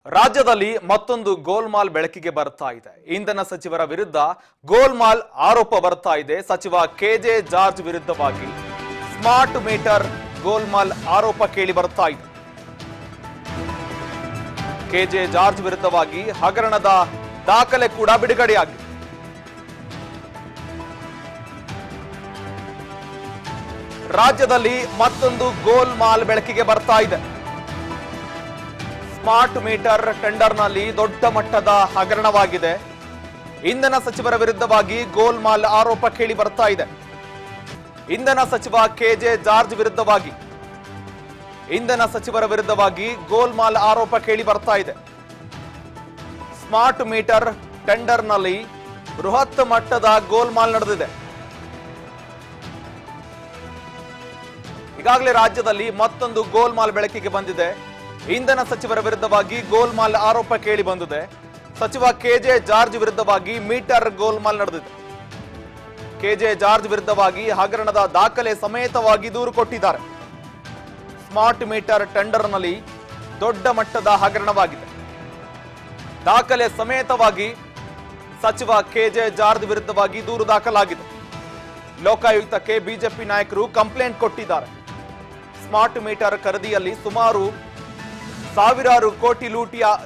ರಾಜ್ಯದಲ್ಲಿ ಮತ್ತೊಂದು ಗೋಲ್ಮಾಲ್ ಬೆಳಕಿಗೆ ಬರ್ತಾ ಇದೆ. ಇಂಧನ ಸಚಿವರ ವಿರುದ್ಧ ಗೋಲ್ಮಾಲ್ ಆರೋಪ ಬರ್ತಾ ಇದೆ. ಸಚಿವ ಕೆಜೆ ಜಾರ್ಜ್ ವಿರುದ್ಧವಾಗಿ ಸ್ಮಾರ್ಟ್ ಮೀಟರ್ ಗೋಲ್ಮಾಲ್ ಆರೋಪ ಕೇಳಿ ಬರ್ತಾ ಇದೆ. ಕೆಜೆ ಜಾರ್ಜ್ ವಿರುದ್ಧವಾಗಿ ಹಗರಣದ ದಾಖಲೆ ಕೂಡ ಬಿಡುಗಡೆಯಾಗಿದೆ. ರಾಜ್ಯದಲ್ಲಿ ಮತ್ತೊಂದು ಗೋಲ್ಮಾಲ್ ಬೆಳಕಿಗೆ ಬರ್ತಾ ಇದೆ. ಸ್ಮಾರ್ಟ್ ಮೀಟರ್ ಟೆಂಡರ್ನಲ್ಲಿ ದೊಡ್ಡ ಮಟ್ಟದ ಹಗರಣವಾಗಿದೆ. ಇಂಧನ ಸಚಿವರ ವಿರುದ್ಧವಾಗಿ ಗೋಲ್ಮಾಲ್ ಆರೋಪ ಕೇಳಿ ಬರ್ತಾ ಇದೆ. ಇಂಧನ ಸಚಿವ ಕೆಜೆ ಜಾರ್ಜ್ ವಿರುದ್ಧವಾಗಿ ಇಂಧನ ಸಚಿವರ ವಿರುದ್ಧವಾಗಿ ಗೋಲ್ಮಾಲ್ ಆರೋಪ ಕೇಳಿ ಬರ್ತಾ ಇದೆ. ಸ್ಮಾರ್ಟ್ ಮೀಟರ್ ಟೆಂಡರ್ನಲ್ಲಿ ಬೃಹತ್ ಮಟ್ಟದ ಗೋಲ್ಮಾಲ್ ನಡೆದಿದೆ. ಈಗಾಗಲೇ ರಾಜ್ಯದಲ್ಲಿ ಮತ್ತೊಂದು ಗೋಲ್ಮಾಲ್ ಬೆಳಕಿಗೆ ಬಂದಿದೆ. ಇಂಧನ ಸಚಿವರ ವಿರುದ್ಧವಾಗಿ ಗೋಲ್ಮಾಲ್ ಆರೋಪ ಕೇಳಿ ಬಂದಿದೆ. ಸಚಿವ ಕೆಜೆ ಜಾರ್ಜ್ ವಿರುದ್ಧವಾಗಿ ಮೀಟರ್ ಗೋಲ್ಮಾಲ್ ನಡೆದಿದೆ. ಕೆಜೆ ಜಾರ್ಜ್ ವಿರುದ್ಧವಾಗಿ ಹಗರಣದ ದಾಖಲೆ ಸಮೇತವಾಗಿ ದೂರು ಕೊಟ್ಟಿದ್ದಾರೆ. ಸ್ಮಾರ್ಟ್ ಮೀಟರ್ ಟೆಂಡರ್ನಲ್ಲಿ ದೊಡ್ಡ ಮಟ್ಟದ ಹಗರಣವಾಗಿದೆ. ದಾಖಲೆ ಸಮೇತವಾಗಿ ಸಚಿವ ಕೆಜೆ ಜಾರ್ಜ್ ವಿರುದ್ಧವಾಗಿ ದೂರು ದಾಖಲಾಗಿದೆ. ಲೋಕಾಯುಕ್ತಕ್ಕೆ ಬಿಜೆಪಿ ನಾಯಕರು ಕಂಪ್ಲೇಂಟ್ ಕೊಟ್ಟಿದ್ದಾರೆ. ಸ್ಮಾರ್ಟ್ ಮೀಟರ್ ಖರೀದಿಯಲ್ಲಿ ಸುಮಾರು ಸಾವಿರಾರು ಕೋಟಿ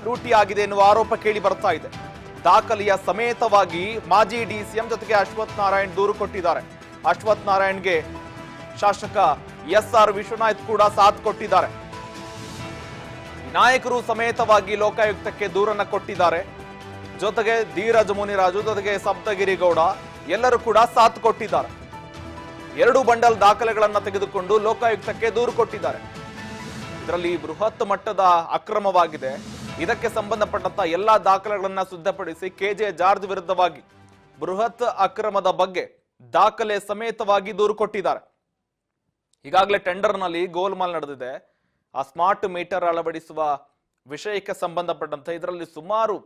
ಲೂಟಿಯಾಗಿದೆ ಎನ್ನುವ ಆರೋಪ ಕೇಳಿ ಬರ್ತಾ ಇದೆ. ದಾಖಲೆಯ ಸಮೇತವಾಗಿ ಮಾಜಿ ಡಿಸಿಎಂ ಜೊತೆಗೆ ಅಶ್ವಥ್ ನಾರಾಯಣ್ ದೂರು ಕೊಟ್ಟಿದ್ದಾರೆ. ಅಶ್ವಥ್ ನಾರಾಯಣ್ಗೆ ಶಾಸಕ ಎಸ್ಆರ್ ವಿಶ್ವನಾಥ್ ಕೂಡ ಸಾಥ್ ಕೊಟ್ಟಿದ್ದಾರೆ. ನಾಯಕರು ಸಮೇತವಾಗಿ ಲೋಕಾಯುಕ್ತಕ್ಕೆ ದೂರನ್ನ ಕೊಟ್ಟಿದ್ದಾರೆ. ಜೊತೆಗೆ ಧೀರಜ್ ಮುನಿರಾಜು ಜೊತೆಗೆ ಸಪ್ತಗಿರಿ ಗೌಡ ಎಲ್ಲರೂ ಕೂಡ ಸಾಥ್ ಕೊಟ್ಟಿದ್ದಾರೆ. 2 ಬಂಡಲ್ ದಾಖಲೆಗಳನ್ನ ತೆಗೆದುಕೊಂಡು ಲೋಕಾಯುಕ್ತಕ್ಕೆ ದೂರು ಕೊಟ್ಟಿದ್ದಾರೆ. ಇದರಲ್ಲಿ ಬೃಹತ್ ಮಟ್ಟದ ಅಕ್ರಮವಾಗಿದೆ. ಇದಕ್ಕೆ ಸಂಬಂಧಪಟ್ಟಂತ ಎಲ್ಲಾ ದಾಖಲೆಗಳನ್ನ ಸಿದ್ಧಪಡಿಸಿ ಕೆಜೆ ಜಾರ್ಜ್ ವಿರುದ್ಧವಾಗಿ ಬೃಹತ್ ಅಕ್ರಮದ ಬಗ್ಗೆ ದಾಖಲೆ ಸಮೇತವಾಗಿ ದೂರು ಕೊಟ್ಟಿದ್ದಾರೆ. ಈಗಾಗಲೇ ಟೆಂಡರ್ನಲ್ಲಿ ಗೋಲ್ಮಾಲ್ ನಡೆದಿದೆ. ಆ ಸ್ಮಾರ್ಟ್ ಮೀಟರ್ ಅಳವಡಿಸುವ ವಿಷಯಕ್ಕೆ ಸಂಬಂಧಪಟ್ಟಂತೆ ಇದರಲ್ಲಿ ಸುಮಾರು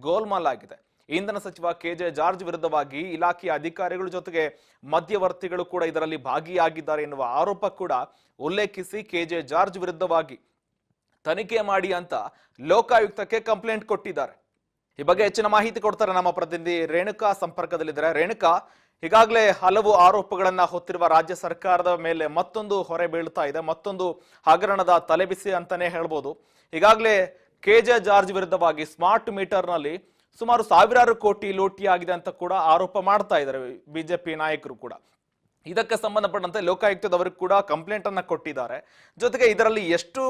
ಗೋಲ್ಮಾಲ್ ಆಗಿದೆ. ಇಂಧನ ಸಚಿವ ಕೆಜೆ ಜಾರ್ಜ್ ವಿರುದ್ಧವಾಗಿ ಇಲಾಖೆಯ ಅಧಿಕಾರಿಗಳು ಜೊತೆಗೆ ಮಧ್ಯವರ್ತಿಗಳು ಕೂಡ ಇದರಲ್ಲಿ ಭಾಗಿಯಾಗಿದ್ದಾರೆ ಎನ್ನುವ ಆರೋಪ ಕೂಡ ಉಲ್ಲೇಖಿಸಿ ಕೆಜೆ ಜಾರ್ಜ್ ವಿರುದ್ಧವಾಗಿ ತನಿಖೆ ಮಾಡಿ ಅಂತ ಲೋಕಾಯುಕ್ತಕ್ಕೆ ಕಂಪ್ಲೇಂಟ್ ಕೊಟ್ಟಿದ್ದಾರೆ. ಈ ಬಗ್ಗೆ ಹೆಚ್ಚಿನ ಮಾಹಿತಿ ಕೊಡ್ತಾರೆ ನಮ್ಮ ಪ್ರತಿನಿಧಿ ರೇಣುಕಾ ಸಂಪರ್ಕದಲ್ಲಿದ್ದಾರೆ. ರೇಣುಕಾ, ಈಗಾಗಲೇ ಹಲವು ಆರೋಪಗಳನ್ನ ಹೊತ್ತಿರುವ ರಾಜ್ಯ ಸರ್ಕಾರದ ಮೇಲೆ ಮತ್ತೊಂದು ಹೊರೆ ಬೀಳ್ತಾ ಇದೆ. ಮತ್ತೊಂದು ಹಗರಣದ ತಲೆಬಿಸಿ ಅಂತಾನೆ ಹೇಳ್ಬೋದು. ಈಗಾಗಲೇ ಕೆಜೆ ಜಾರ್ಜ್ ವಿರುದ್ಧವಾಗಿ ಸ್ಮಾರ್ಟ್ ಮೀಟರ್ ನಲ್ಲಿ ಸುಮಾರು ಸಾವಿರಾರು ಕೋಟಿ ಲೂಟಿಯಾಗಿದೆ ಅಂತ ಕೂಡ ಆರೋಪ ಮಾಡ್ತಾ ಇದ್ದಾರೆ ಬಿಜೆಪಿ ನಾಯಕರು ಕೂಡ. ಇದಕ್ಕೆ ಸಂಬಂಧಪಟ್ಟಂತೆ ಲೋಕಾಯುಕ್ತದವರಿಗೆ ಕೂಡ ಕಂಪ್ಲೇಂಟ್ ಅನ್ನ ಕೊಟ್ಟಿದ್ದಾರೆ. ಜೊತೆಗೆ ಇದರಲ್ಲಿ ಎಷ್ಟು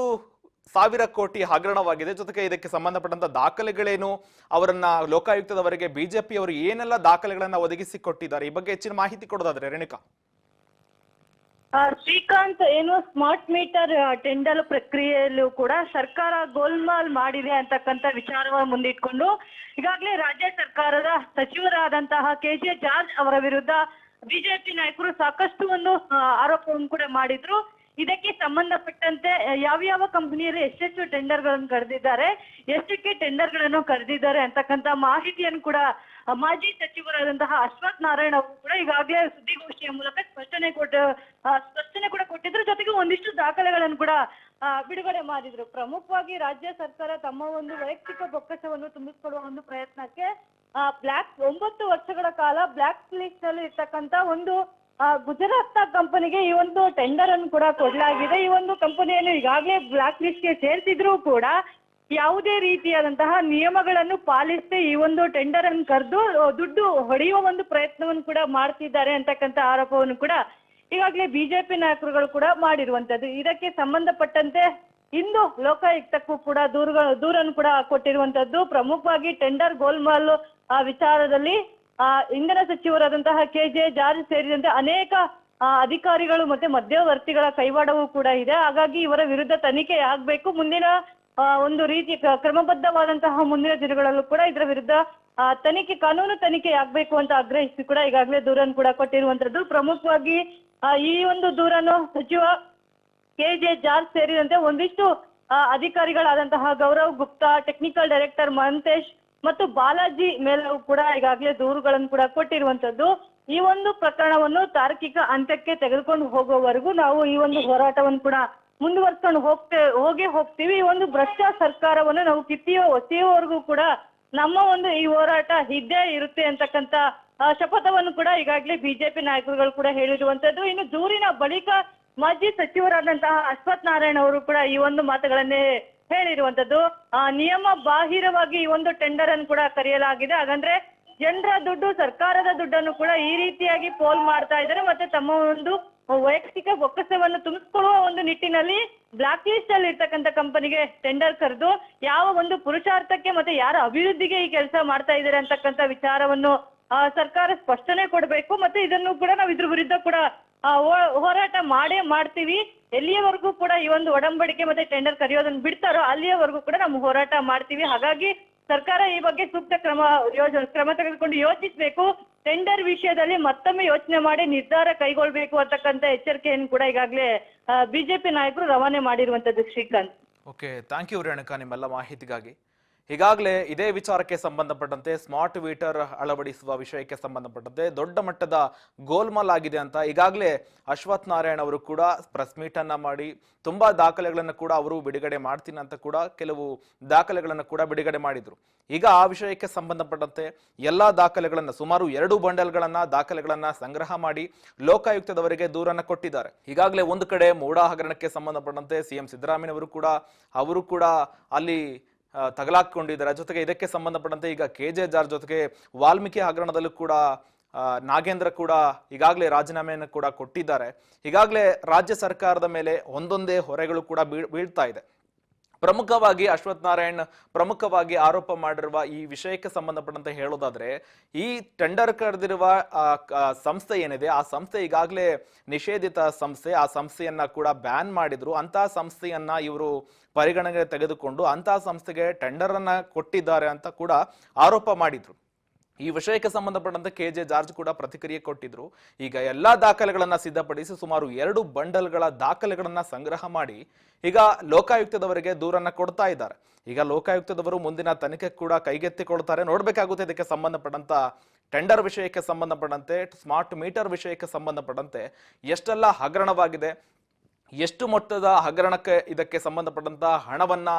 ಸಾವಿರ ಕೋಟಿ ಹಗರಣವಾಗಿದೆ, ಜೊತೆಗೆ ಇದಕ್ಕೆ ಸಂಬಂಧಪಟ್ಟಂತ ದಾಖಲೆಗಳೇನು, ಅವರನ್ನ ಲೋಕಾಯುಕ್ತದವರಿಗೆ ಬಿಜೆಪಿ ಅವರು ಏನೆಲ್ಲ ದಾಖಲೆಗಳನ್ನ ಒದಗಿಸಿ ಕೊಟ್ಟಿದ್ದಾರೆ, ಈ ಬಗ್ಗೆ ಹೆಚ್ಚಿನ ಮಾಹಿತಿ ಕೊಡೋದಾದ್ರೆ ರೇಣುಕಾ. ಶ್ರೀಕಾಂತ್, ಏನು ಸ್ಮಾರ್ಟ್ ಮೀಟರ್ ಟೆಂಡರ್ ಪ್ರಕ್ರಿಯೆಯಲ್ಲೂ ಕೂಡ ಸರ್ಕಾರ ಗೋಲ್ಮಾಲ್ ಮಾಡಿದೆ ಅಂತಕ್ಕಂಥ ವಿಚಾರವನ್ನು ಮುಂದಿಟ್ಕೊಂಡು ಈಗಾಗಲೇ ರಾಜ್ಯ ಸರ್ಕಾರದ ಸಚಿವರಾದಂತಹ ಕೆಜೆ ಜಾರ್ಜ್ ಅವರ ವಿರುದ್ಧ ಬಿಜೆಪಿ ನಾಯಕರು ಸಾಕಷ್ಟು ಒಂದು ಆರೋಪವನ್ನು ಕೂಡ ಮಾಡಿದ್ರು. ಇದಕ್ಕೆ ಸಂಬಂಧಪಟ್ಟಂತೆ ಯಾವ ಕಂಪನಿಯಲ್ಲಿ ಎಷ್ಟೆಷ್ಟು ಟೆಂಡರ್ಗಳನ್ನು ಕರೆದಿದ್ದಾರೆ, ಎಷ್ಟಕ್ಕೆ ಟೆಂಡರ್ಗಳನ್ನು ಕರೆದಿದ್ದಾರೆ ಅಂತಕ್ಕಂಥ ಮಾಹಿತಿಯನ್ನು ಕೂಡ ಮಾಜಿ ಸಚಿವರಾದಂತಹ ಅಶ್ವಥ್ ನಾರಾಯಣ್ ಅವರು ಕೂಡ ಈಗಾಗಲೇ ಸುದ್ದಿಗೋಷ್ಠಿಯ ಮೂಲಕ ಸ್ಪಷ್ಟನೆ ಕೂಡ ಕೊಟ್ಟಿದ್ರು. ಜೊತೆಗೆ ಒಂದಿಷ್ಟು ದಾಖಲೆಗಳನ್ನು ಕೂಡ ಬಿಡುಗಡೆ ಮಾಡಿದ್ರು. ಪ್ರಮುಖವಾಗಿ ರಾಜ್ಯ ಸರ್ಕಾರ ತಮ್ಮ ಒಂದು ವೈಯಕ್ತಿಕ ಬೊಕ್ಕಸವನ್ನು ತುಂಬಿಸಿಕೊಡುವ ಒಂದು ಪ್ರಯತ್ನಕ್ಕೆ 9 ವರ್ಷಗಳ ಕಾಲ ಬ್ಲಾಕ್ ಲಿಸ್ಟ್ ನಲ್ಲಿ ಇರ್ತಕ್ಕಂತ ಒಂದು ಗುಜರಾತ್ ಕಂಪನಿಗೆ ಈ ಒಂದು ಟೆಂಡರ್ ಅನ್ನು ಕೂಡ ಕೊಡಲಾಗಿದೆ. ಈ ಒಂದು ಕಂಪನಿಯನ್ನು ಈಗಾಗಲೇ ಬ್ಲಾಕ್ ಲಿಸ್ಟ್ಗೆ ಸೇರಿಸಿದ್ರು ಕೂಡ ಯಾವುದೇ ರೀತಿಯಾದಂತಹ ನಿಯಮಗಳನ್ನು ಪಾಲಿಸದೆ ಈ ಒಂದು ಟೆಂಡರ್ ಅನ್ನು ಕರೆದು ದುಡ್ಡು ಹೊಡೆಯುವ ಒಂದು ಪ್ರಯತ್ನವನ್ನು ಕೂಡ ಮಾಡ್ತಿದ್ದಾರೆ ಅಂತಕ್ಕಂಥ ಆರೋಪವನ್ನು ಕೂಡ ಈಗಾಗಲೇ ಬಿಜೆಪಿ ನಾಯಕರುಗಳು ಕೂಡ ಮಾಡಿರುವಂತದ್ದು. ಇದಕ್ಕೆ ಸಂಬಂಧಪಟ್ಟಂತೆ ಇಂದು ಲೋಕಾಯುಕ್ತಕ್ಕೂ ಕೂಡ ದೂರನ್ನು ಕೂಡ ಕೊಟ್ಟಿರುವಂತದ್ದು. ಪ್ರಮುಖವಾಗಿ ಟೆಂಡರ್ ಗೋಲ್ಮಾಲ್ ವಿಚಾರದಲ್ಲಿ ಇಂಧನ ಸಚಿವರಾದಂತಹ ಕೆಜೆ ಜಾರ್ಜ್ ಸೇರಿದಂತೆ ಅನೇಕ ಅಧಿಕಾರಿಗಳು ಮತ್ತೆ ಮಧ್ಯವರ್ತಿಗಳ ಕೈವಾಡವೂ ಕೂಡ ಇದೆ. ಹಾಗಾಗಿ ಇವರ ವಿರುದ್ಧ ತನಿಖೆ ಆಗ್ಬೇಕು. ಮುಂದಿನ ಒಂದು ರೀತಿ ಕ್ರಮಬದ್ಧವಾದಂತಹ ಮುಂದಿನ ದಿನಗಳಲ್ಲೂ ಕೂಡ ಇದರ ವಿರುದ್ಧ ಕಾನೂನು ತನಿಖೆ ಆಗ್ಬೇಕು ಅಂತ ಆಗ್ರಹಿಸಿ ಕೂಡ ಈಗಾಗಲೇ ದೂರನ್ನು ಕೂಡ ಕೊಟ್ಟಿರುವಂತದ್ದು. ಪ್ರಮುಖವಾಗಿ ಈ ಒಂದು ದೂರನ್ನು ಸಚಿವ ಕೆಜೆ ಜಾರ್ಜ್ ಸೇರಿದಂತೆ ಒಂದಿಷ್ಟು ಅಧಿಕಾರಿಗಳಾದಂತಹ ಗೌರವ್ ಗುಪ್ತಾ, ಟೆಕ್ನಿಕಲ್ ಡೈರೆಕ್ಟರ್ ಮಹಂತೇಶ್ ಮತ್ತು ಬಾಲಾಜಿ ಮೇಲೂ ಕೂಡ ಈಗಾಗಲೇ ದೂರುಗಳನ್ನು ಕೂಡ ಕೊಟ್ಟಿರುವಂತದ್ದು. ಈ ಒಂದು ಪ್ರಕರಣವನ್ನು ತಾರ್ಕಿಕ ಅಂತ್ಯಕ್ಕೆ ತೆಗೆದುಕೊಂಡು ಹೋಗುವವರೆಗೂ ನಾವು ಈ ಒಂದು ಹೋರಾಟವನ್ನು ಕೂಡ ಮುಂದುವರ್ಸ್ಕೊಂಡು ಹೋಗ್ತೀವಿ. ಈ ಒಂದು ಭ್ರಷ್ಟ ಸರ್ಕಾರವನ್ನು ನಾವು ಒಸೆಯುವವರೆಗೂ ಕೂಡ ನಮ್ಮ ಒಂದು ಈ ಹೋರಾಟ ಇದ್ದೇ ಇರುತ್ತೆ ಅಂತಕ್ಕಂತ ಶಪಥವನ್ನು ಕೂಡ ಈಗಾಗಲೇ ಬಿಜೆಪಿ ನಾಯಕರುಗಳು ಕೂಡ ಹೇಳಿರುವಂತದ್ದು. ಇನ್ನು ದೂರಿನ ಬಳಿಕ ಮಾಜಿ ಸಚಿವರಾದಂತಹ ಅಶ್ವಥ್ ನಾರಾಯಣ್ ಅವರು ಕೂಡ ಈ ಒಂದು ಮಾತುಗಳನ್ನೇ ಹೇಳಿರುವಂತದ್ದು. ನಿಯಮ ಬಾಹಿರವಾಗಿ ಈ ಒಂದು ಟೆಂಡರ್ ಅನ್ನು ಕೂಡ ಕರೆಯಲಾಗಿದೆ. ಹಾಗಂದ್ರೆ ಜನರ ದುಡ್ಡು, ಸರ್ಕಾರದ ದುಡ್ಡನ್ನು ಕೂಡ ಈ ರೀತಿಯಾಗಿ ಪೋಲ್ ಮಾಡ್ತಾ ಇದ್ದಾರೆ. ಮತ್ತೆ ತಮ್ಮ ಒಂದು ವೈಯಕ್ತಿಕ ಬೊಕ್ಕಸವನ್ನು ತುಂಬಿಸಿಕೊಳ್ಳುವ ಒಂದು ನಿಟ್ಟಿನಲ್ಲಿ ಬ್ಲಾಕ್ ಲಿಸ್ಟ್ ಅಲ್ಲಿ ಇರ್ತಕ್ಕಂಥ ಕಂಪನಿಗೆ ಟೆಂಡರ್ ಕರೆದು ಯಾವ ಒಂದು ಪುರುಷಾರ್ಥಕ್ಕೆ ಮತ್ತೆ ಯಾರ ಅಭಿವೃದ್ಧಿಗೆ ಈ ಕೆಲಸ ಮಾಡ್ತಾ ಇದ್ದಾರೆ ಅಂತಕ್ಕಂಥ ವಿಚಾರವನ್ನು ಸರ್ಕಾರ ಸ್ಪಷ್ಟನೆ ಕೊಡಬೇಕು. ಮತ್ತೆ ಇದನ್ನು ಕೂಡ ನಾವು ಇದ್ರ ವಿರುದ್ಧ ಕೂಡ ಹೋರಾಟ ಮಾಡ್ತೀವಿ. ಎಲ್ಲಿಯವರೆಗೂ ಕೂಡ ಈ ಒಂದು ಒಡಂಬಡಿಕೆ ಮತ್ತೆ ಟೆಂಡರ್ ಕರೆಯೋದನ್ನ ಬಿಡ್ತಾರೋ ಅಲ್ಲಿಯವರೆಗೂ ಕೂಡ ನಾವು ಹೋರಾಟ ಮಾಡ್ತೀವಿ. ಹಾಗಾಗಿ ಸರ್ಕಾರ ಈ ಬಗ್ಗೆ ಸೂಕ್ತ ಕ್ರಮ ತೆಗೆದುಕೊಂಡು ಯೋಚಿಸಬೇಕು. ಟೆಂಡರ್ ವಿಷಯದಲ್ಲಿ ಮತ್ತೊಮ್ಮೆ ಯೋಚನೆ ಮಾಡಿ ನಿರ್ಧಾರ ಕೈಗೊಳ್ಬೇಕು ಅಂತಕ್ಕಂಥ ಎಚ್ಚರಿಕೆಯನ್ನು ಕೂಡ ಈಗಾಗಲೇ ಬಿಜೆಪಿ ನಾಯಕರು ರವಾನೆ ಮಾಡಿರುವಂತದ್ದು. Srikanth, okay, thank you Renuka ನಿಮ್ಮೆಲ್ಲ ಮಾಹಿತಿಗಾಗಿ. ಈಗಾಗಲೇ ಇದೇ ವಿಚಾರಕ್ಕೆ ಸಂಬಂಧಪಟ್ಟಂತೆ ಸ್ಮಾರ್ಟ್ ಮೀಟರ್ ಅಳವಡಿಸುವ ವಿಷಯಕ್ಕೆ ಸಂಬಂಧಪಟ್ಟಂತೆ ದೊಡ್ಡ ಮಟ್ಟದ ಗೋಲ್ಮಾಲ್ ಆಗಿದೆ ಅಂತ ಈಗಾಗಲೇ ಅಶ್ವಥ್ ನಾರಾಯಣ್ ಅವರು ಕೂಡ ಪ್ರೆಸ್ ಮೀಟ್ ಅನ್ನ ಮಾಡಿ ತುಂಬಾ ದಾಖಲೆಗಳನ್ನು ಕೂಡ ಅವರು ಬಿಡುಗಡೆ ಮಾಡ್ತೀನಿ ಅಂತ ಕೂಡ ಕೆಲವು ದಾಖಲೆಗಳನ್ನು ಕೂಡ ಬಿಡುಗಡೆ ಮಾಡಿದ್ರು. ಈಗ ಆ ವಿಷಯಕ್ಕೆ ಸಂಬಂಧಪಟ್ಟಂತೆ ಎಲ್ಲಾ ದಾಖಲೆಗಳನ್ನ ಸುಮಾರು 2 ಬಂಡಲ್ಗಳನ್ನ ದಾಖಲೆಗಳನ್ನ ಸಂಗ್ರಹ ಮಾಡಿ ಲೋಕಾಯುಕ್ತದವರಿಗೆ ದೂರನ್ನ ಕೊಟ್ಟಿದ್ದಾರೆ. ಈಗಾಗಲೇ ಒಂದು ಕಡೆ ಮೂಡಾ ಹಗರಣಕ್ಕೆ ಸಂಬಂಧಪಟ್ಟಂತೆ ಸಿಎಂ ಸಿದ್ದರಾಮಯ್ಯ ಅವರು ಕೂಡ ಅಲ್ಲಿ ತಗಲಾಕೊಂಡಿದ್ದಾರೆ. ಜೊತೆಗೆ ಇದಕ್ಕೆ ಸಂಬಂಧಪಟ್ಟಂತೆ ಈಗ KJ ಜಾರ್ಜ್ ಜೊತೆಗೆ ವಾಲ್ಮೀಕಿ ಹಗರಣದಲ್ಲೂ ಕೂಡ ನಾಗೇಂದ್ರ ಕೂಡ ಈಗಾಗಲೇ ರಾಜೀನಾಮೆಯನ್ನು ಕೂಡ ಕೊಟ್ಟಿದ್ದಾರೆ. ಈಗಾಗಲೇ ರಾಜ್ಯ ಸರ್ಕಾರದ ಮೇಲೆ ಒಂದೊಂದೇ ಹೊರೆಗಳು ಕೂಡ ಬೀಳ್ತಾ ಇದೆ. ಪ್ರಮುಖವಾಗಿ ಅಶ್ವಥ್ ನಾರಾಯಣ್ ಪ್ರಮುಖವಾಗಿ ಆರೋಪ ಮಾಡಿರುವ ಈ ವಿಷಯಕ್ಕೆ ಸಂಬಂಧಪಟ್ಟಂತೆ ಹೇಳೋದಾದ್ರೆ, ಈ ಟೆಂಡರ್ ಕರೆದಿರುವ ಸಂಸ್ಥೆ ಏನಿದೆ ಆ ಸಂಸ್ಥೆ ಈಗಾಗಲೇ ನಿಷೇಧಿತ ಸಂಸ್ಥೆ. ಆ ಸಂಸ್ಥೆಯನ್ನ ಕೂಡ ಬ್ಯಾನ್ ಮಾಡಿದ್ರು. ಅಂತ ಸಂಸ್ಥೆಯನ್ನ ಇವರು ಪರಿಗಣನೆಗೆ ತೆಗೆದುಕೊಂಡು ಅಂತ ಸಂಸ್ಥೆಗೆ ಟೆಂಡರ್ ಅನ್ನ ಕೊಟ್ಟಿದ್ದಾರೆ ಅಂತ ಕೂಡ ಆರೋಪ ಮಾಡಿದ್ರು. ಈ ವಿಷಯಕ್ಕೆ ಸಂಬಂಧಪಟ್ಟಂತೆ KJ ಜಾರ್ಜ್ ಕೂಡ ಪ್ರತಿಕ್ರಿಯೆ ಕೊಟ್ಟಿದ್ರು. ಈಗ ಎಲ್ಲಾ ದಾಖಲೆಗಳನ್ನ ಸಿದ್ಧಪಡಿಸಿ ಸುಮಾರು 2 ಬಂಡಲ್ಗಳ ದಾಖಲೆಗಳನ್ನ ಸಂಗ್ರಹ ಮಾಡಿ ಈಗ ಲೋಕಾಯುಕ್ತದವರಿಗೆ ದೂರನ್ನ ಕೊಡ್ತಾ ಇದ್ದಾರೆ. ಈಗ ಲೋಕಾಯುಕ್ತದವರು ಮುಂದಿನ ತನಿಖೆ ಕೂಡ ಕೈಗೆತ್ತಿಕೊಳ್ತಾರೆ. ನೋಡ್ಬೇಕಾಗುತ್ತೆ ಇದಕ್ಕೆ ಸಂಬಂಧಪಟ್ಟಂತ ಟೆಂಡರ್ ವಿಷಯಕ್ಕೆ ಸಂಬಂಧಪಟ್ಟಂತೆ, ಸ್ಮಾರ್ಟ್ ಮೀಟರ್ ವಿಷಯಕ್ಕೆ ಸಂಬಂಧಪಟ್ಟಂತೆ ಎಷ್ಟೆಲ್ಲ ಹಗರಣವಾಗಿದೆ, ಎಷ್ಟು ಮೊತ್ತದ ಹಗರಣಕ್ಕೆ ಇದಕ್ಕೆ ಸಂಬಂಧಪಟ್ಟಂತ ಹಣವನ್ನ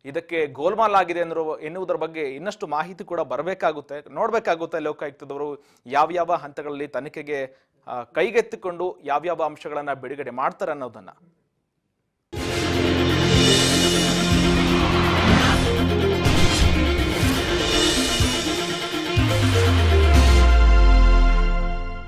ಇದಕ್ಕೆ ಗೋಲ್ಮಾಲ್ ಆಗಿದೆ ಎನ್ನುವುದರ ಬಗ್ಗೆ ಇನ್ನಷ್ಟು ಮಾಹಿತಿ ಕೂಡ ಬರಬೇಕಾಗುತ್ತೆ. ನೋಡ್ಬೇಕಾಗುತ್ತೆ ಲೋಕಾಯುಕ್ತದವರು ಯಾವ್ಯಾವ ಹಂತಗಳಲ್ಲಿ ತನಿಖೆಗೆ ಕೈಗೆತ್ತಿಕೊಂಡು ಯಾವ್ಯಾವ ಅಂಶಗಳನ್ನ ಬಿಡುಗಡೆ ಮಾಡ್ತಾರೆ ಅನ್ನೋದನ್ನ.